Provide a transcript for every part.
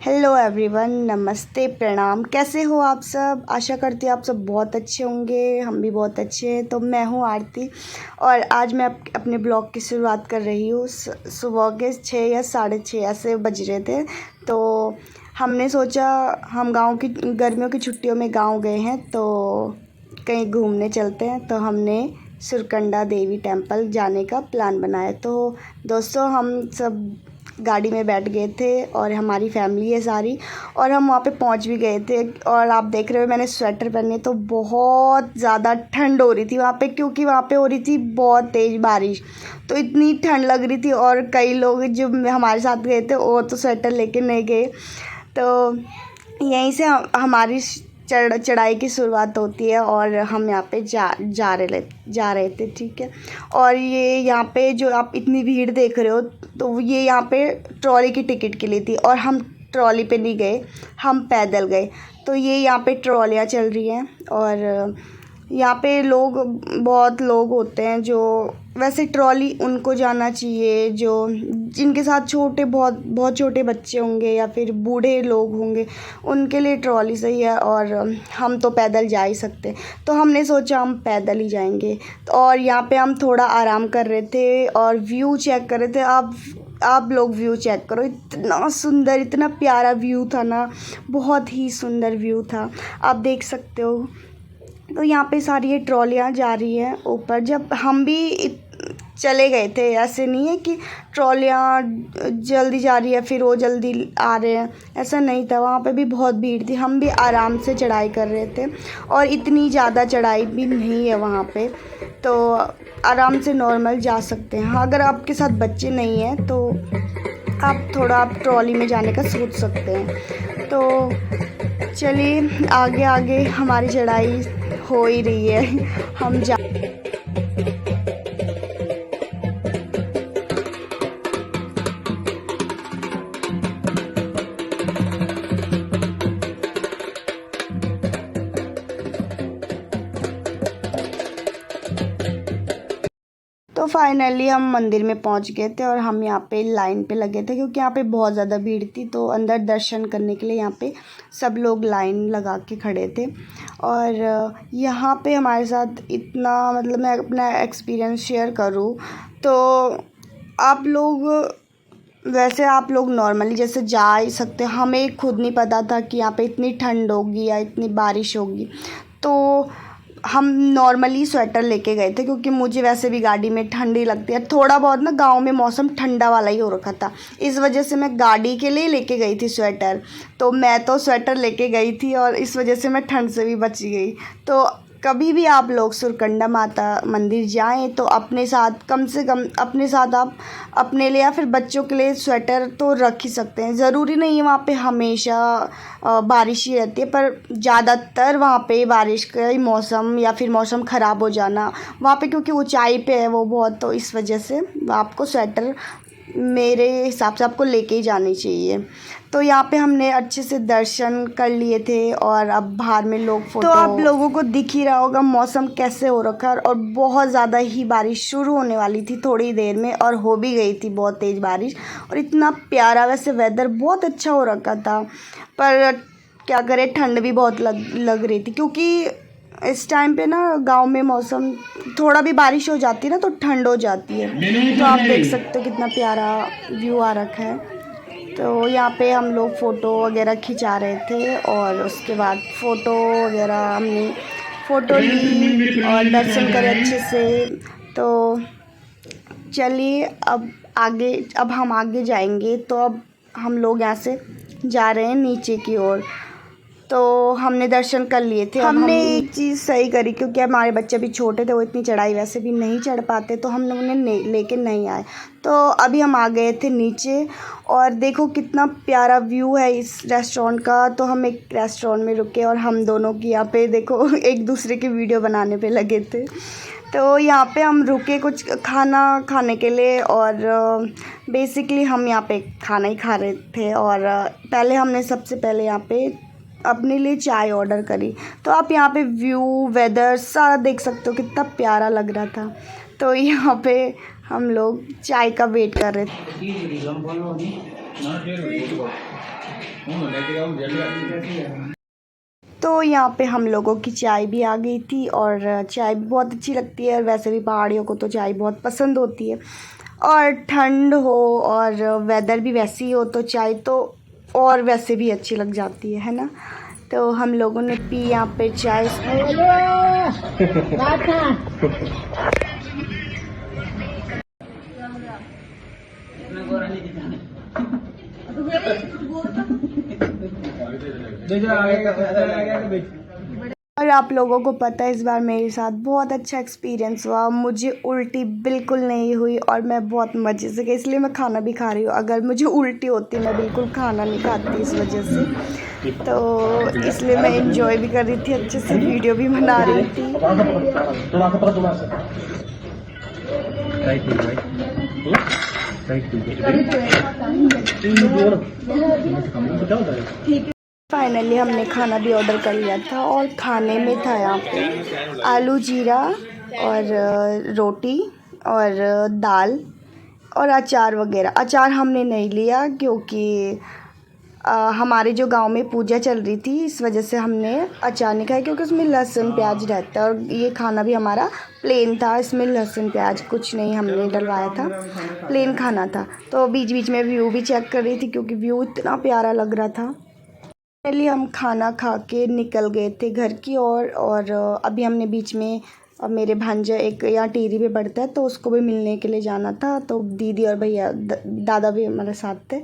Hello everyone, नमस्ते, प्रणाम। कैसे हो आप सब? आशा करती हूँ आप सब बहुत अच्छे होंगे। हम भी बहुत अच्छे हैं। तो मैं हूँ आरती और आज मैं अपने ब्लॉग की शुरुआत कर रही हूँ। सुबह के 6 या 6:30 ऐसे बज रहे थे। तो हमने सोचा हम गांव की गर्मियों की छुट्टियों में गांव गए हैं तो कहीं घूमने चलते हैं। तो हमने सुरकंडा देवी टेम्पल जाने का प्लान बनाया। तो दोस्तों हम सब गाड़ी में बैठ गए थे और हमारी फैमिली है सारी, और हम वहाँ पे पहुँच भी गए थे। और आप देख रहे हो मैंने स्वेटर पहने, तो बहुत ज़्यादा ठंड हो रही थी वहाँ पे, क्योंकि वहाँ पे हो रही थी बहुत तेज़ बारिश। तो इतनी ठंड लग रही थी और कई लोग जो हमारे साथ गए थे वो तो स्वेटर लेके नहीं गए। तो यहीं से हमारी चढ़ाई की शुरुआत होती है और हम यहाँ पे जा रहे थे, ठीक है। और ये यहाँ पे जो आप इतनी भीड़ देख रहे हो, तो ये यहाँ पे ट्रॉली की टिकट के लिए थी और हम ट्रॉली पे नहीं गए, हम पैदल गए। तो ये यहाँ पे ट्रॉलियाँ चल रही हैं और यहाँ पे बहुत लोग होते हैं जो, वैसे ट्रॉली उनको जाना चाहिए जो जिनके साथ बहुत छोटे बच्चे होंगे या फिर बूढ़े लोग होंगे, उनके लिए ट्रॉली सही है। और हम तो पैदल जा ही सकते, तो हमने सोचा हम पैदल ही जाएंगे। और यहाँ पे हम थोड़ा आराम कर रहे थे और व्यू चेक कर रहे थे। आप लोग व्यू चेक करो, इतना सुंदर, इतना प्यारा व्यू था ना, बहुत ही सुंदर व्यू था, आप देख सकते हो। तो यहाँ पे सारी ये ट्रॉलियाँ जा रही हैं ऊपर। जब हम भी चले गए थे, ऐसे नहीं है कि ट्रॉलियाँ जल्दी जा रही है फिर वो जल्दी आ रहे हैं, ऐसा नहीं था। वहाँ पे भी बहुत भीड़ थी, हम भी आराम से चढ़ाई कर रहे थे और इतनी ज़्यादा चढ़ाई भी नहीं है वहाँ पे, तो आराम से नॉर्मल जा सकते हैं। हाँ, अगर आपके साथ बच्चे नहीं हैं तो आप ट्रॉली में जाने का सोच सकते हैं। तो चलिए आगे आगे हमारी चढ़ाई हो ही रही है, हम जा। तो फाइनली हम मंदिर में पहुंच गए थे और हम यहाँ पे लाइन पे लगे थे, क्योंकि यहाँ पे बहुत ज़्यादा भीड़ थी। तो अंदर दर्शन करने के लिए यहाँ पे सब लोग लाइन लगा के खड़े थे। और यहाँ पे हमारे साथ इतना, मतलब मैं अपना एक्सपीरियंस शेयर करूँ तो आप लोग नॉर्मली जैसे जा ही सकते। हमें खुद नहीं पता था कि यहाँ पे इतनी ठंड होगी या इतनी बारिश होगी, तो हम नॉर्मली स्वेटर लेके गए थे, क्योंकि मुझे वैसे भी गाड़ी में ठंडी लगती है। थोड़ा बहुत ना गांव में मौसम ठंडा वाला ही हो रखा था, इस वजह से मैं गाड़ी के लिए लेके गई थी स्वेटर। तो मैं तो स्वेटर लेके गई थी और इस वजह से मैं ठंड से भी बच गई। तो कभी भी आप लोग सुरकंडा माता मंदिर जाएं तो अपने साथ कम से कम आप अपने लिए या फिर बच्चों के लिए स्वेटर तो रख ही सकते हैं। ज़रूरी नहीं है वहाँ पे हमेशा बारिश ही रहती है, पर ज़्यादातर वहाँ पे बारिश का ही मौसम या फिर मौसम ख़राब हो जाना वहाँ पे, क्योंकि ऊंचाई पे है वो बहुत, तो इस वजह से आपको स्वेटर मेरे हिसाब से आपको लेके ही जानी चाहिए। तो यहाँ पे हमने अच्छे से दर्शन कर लिए थे और अब बाहर में लोग फोटो, तो आप लोगों को दिख ही रहा होगा मौसम कैसे हो रखा है। और बहुत ज़्यादा ही बारिश शुरू होने वाली थी थोड़ी देर में, और हो भी गई थी बहुत तेज़ बारिश। और इतना प्यारा, वैसे वेदर बहुत अच्छा हो रखा था, पर क्या करें, ठंड भी बहुत लग रही थी, क्योंकि इस टाइम पे ना गांव में मौसम थोड़ा भी बारिश हो जाती है ना तो ठंड हो जाती है। तो आप देख सकते हो कितना प्यारा व्यू आ रखा है। तो यहाँ पे हम लोग फ़ोटो वगैरह खिंचा रहे थे और उसके बाद हमने फ़ोटो ली और दर्शन करे अच्छे से। तो चलिए अब हम आगे जाएंगे। तो अब हम लोग यहाँ से जा रहे हैं नीचे की ओर। तो हमने दर्शन कर लिए थे। हमने एक चीज़ सही करी, क्योंकि हमारे बच्चे भी छोटे थे, वो इतनी चढ़ाई वैसे भी नहीं चढ़ पाते, तो हम उन्हें लेके नहीं आए। तो अभी हम आ गए थे नीचे और देखो कितना प्यारा व्यू है इस रेस्टोरेंट का। तो हम एक रेस्टोरेंट में रुके और हम दोनों की यहाँ पे देखो एक दूसरे की वीडियो बनाने पे लगे थे। तो यहाँ पे हम रुके कुछ खाना खाने के लिए, और बेसिकली हम यहाँ पे खाना ही खा रहे थे। और हमने सबसे पहले यहाँ पे अपने लिए चाय ऑर्डर करी। तो आप यहाँ पे व्यू, वेदर सारा देख सकते हो, कितना प्यारा लग रहा था। तो यहाँ पे हम लोग चाय का वेट कर रहे थे। तो यहाँ पे हम लोगों की चाय भी आ गई थी और चाय भी बहुत अच्छी लगती है और वैसे भी पहाड़ियों को तो चाय बहुत पसंद होती है और ठंड हो और वेदर भी वैसी ही हो तो चाय तो और वैसे भी अच्छी लग जाती है ना। तो हम लोगों ने पी यहाँ पे चाय। और आप लोगों को पता है इस बार मेरे साथ बहुत अच्छा एक्सपीरियंस हुआ, मुझे उल्टी बिल्कुल नहीं हुई और मैं बहुत मज़े से गई, इसलिए मैं खाना भी खा रही हूँ। अगर मुझे उल्टी होती मैं बिल्कुल खाना नहीं खाती इस वजह से, तो इसलिए मैं एंजॉय भी कर रही थी, अच्छे से वीडियो भी बना रही थी। फाइनली हमने खाना भी ऑर्डर कर लिया था और खाने में था यहाँ पे आलू जीरा और रोटी और दाल और अचार वगैरह। अचार हमने नहीं लिया क्योंकि हमारे जो गांव में पूजा चल रही थी, इस वजह से हमने अचार नहीं खाया क्योंकि उसमें लहसुन प्याज रहता है और ये खाना भी हमारा प्लेन था, इसमें लहसुन प्याज कुछ नहीं हमने डलवाया था, प्लेन खाना था। तो बीच बीच में व्यू भी चेक कर रही थी क्योंकि व्यू इतना प्यारा लग रहा था। पहले हम खाना खा के निकल गए थे घर की और अभी हमने बीच में मेरे भांजा एक यहाँ टिहरी पे पढ़ता है तो उसको भी मिलने के लिए जाना था, तो दीदी और भैया दादा भी हमारे साथ थे।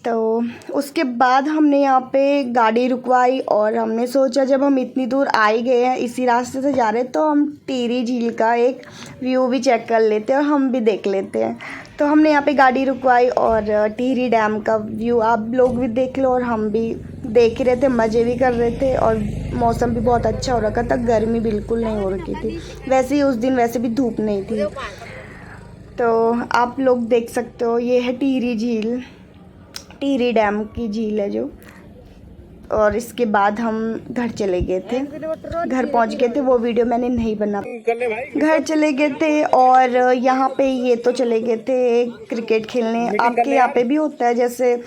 तो उसके बाद हमने यहाँ पे गाड़ी रुकवाई और हमने सोचा जब हम इतनी दूर आ ही गए हैं, इसी रास्ते से जा रहे हैं, तो हम टिहरी झील का एक व्यू भी चेक कर लेते हैं और हम भी देख लेते हैं। तो हमने यहाँ पे गाड़ी रुकवाई और टिहरी डैम का व्यू आप लोग भी देख लो और हम भी देख ही रहे थे, मज़े भी कर रहे थे और मौसम भी बहुत अच्छा हो रखा था, गर्मी बिल्कुल नहीं हो रखी थी। वैसे ही उस दिन वैसे भी धूप नहीं थी। तो आप लोग देख सकते हो ये है टिहरी झील, टिहरी डैम की झील है जो। और इसके बाद हम घर चले गए थे, घर पहुंच गए थे, वो वीडियो मैंने नहीं बना। घर चले गए थे और यहाँ पे ये तो चले गए थे क्रिकेट खेलने। आपके यहाँ पे भी होता है, जैसे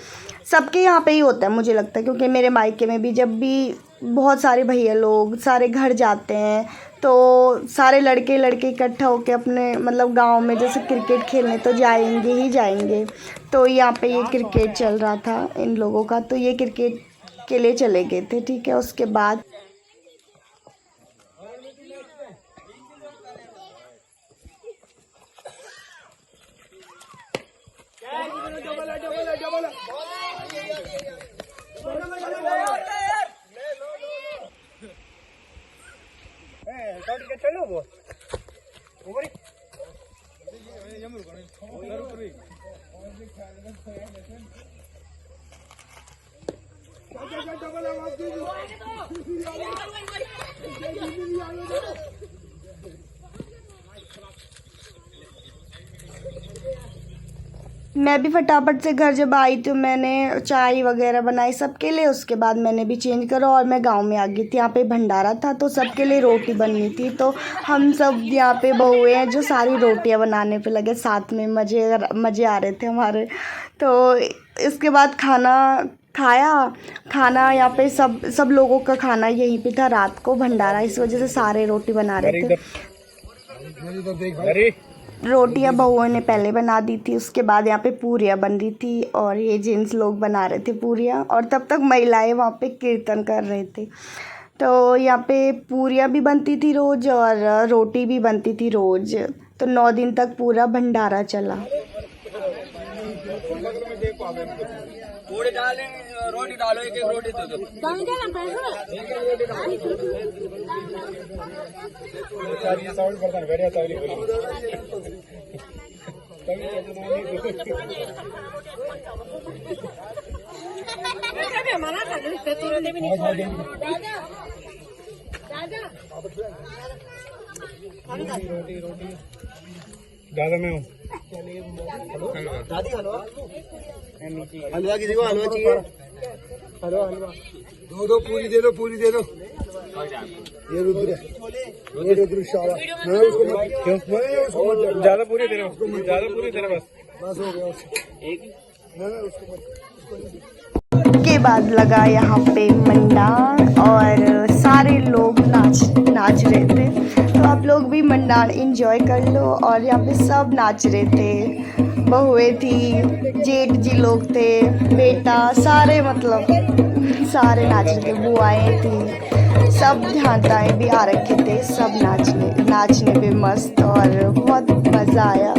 सबके यहाँ पे ही होता है मुझे लगता है, क्योंकि मेरे मायके में भी जब भी बहुत सारे भैया लोग सारे घर जाते हैं तो सारे लड़के इकट्ठा होकर अपने मतलब गांव में जैसे क्रिकेट खेलने तो जाएंगे ही जाएंगे। तो यहाँ पे ये क्रिकेट चल रहा था इन लोगों का, तो ये क्रिकेट के लिए चले गए थे। ठीक है, उसके बाद मैं भी फटाफट से घर जब आई तो मैंने चाय वगैरह बनाई सबके लिए, उसके बाद मैंने भी चेंज करा और मैं गांव में आ गई थी। यहाँ पे भंडारा था तो सबके लिए रोटी बननी थी, तो हम सब यहाँ पे बहुएं हैं जो सारी रोटियाँ बनाने पे लगे, साथ में मज़े आ रहे थे हमारे। तो इसके बाद खाना यहाँ पे सब लोगों का खाना यहीं पे था, रात को भंडारा इस वजह से सारे रोटी बना रहे थे। रोटियां बहुओं ने पहले बना दी थी, उसके बाद यहाँ पे पूरियाँ बन रही थी और ये जेंट्स लोग बना रहे थे पूरियाँ और तब तक महिलाएं वहाँ पे कीर्तन कर रहे थे। तो यहाँ पे पूरियाँ भी बनती थी रोज़ और रोटी भी बनती थी रोज़, तो 9 दिन तक पूरा भंडारा चला। रोटी डालो, एक रोटी दे दो। दादा मैं हूँ दादी हलवा की देखो, हलवा चाहिए, हलवा दो पूरी दे दो, पूरी दे दो। ये रुद्र शाला मैं उसको क्यों ज्यादा पूरी दे रहा हूँ, ज्यादा पूरी दे रहा बस हो गया एक उसको उसके बाद लगा यहाँ पे मंडाण और सारे लोग नाच रहे थे। तो आप लोग भी मंडाण एंजॉय कर लो। और यहाँ पे सब नाच रहे थे, बहुएं थी, जेठ जी लोग थे, बेटा, सारे मतलब सारे नाच रहे थे, बुआएं थी, सब ध्यानताएँ भी आ रखे थे, सब नाचने पे मस्त और बहुत मज़ा आया।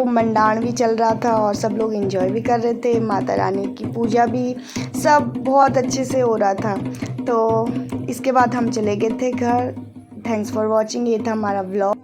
मंडाण भी चल रहा था और सब लोग एंजॉय भी कर रहे थे। माता रानी की पूजा भी सब बहुत अच्छे से हो रहा था। तो इसके बाद हम चले गए थे घर। Thanks for watching. ये था हमारा व्लॉग।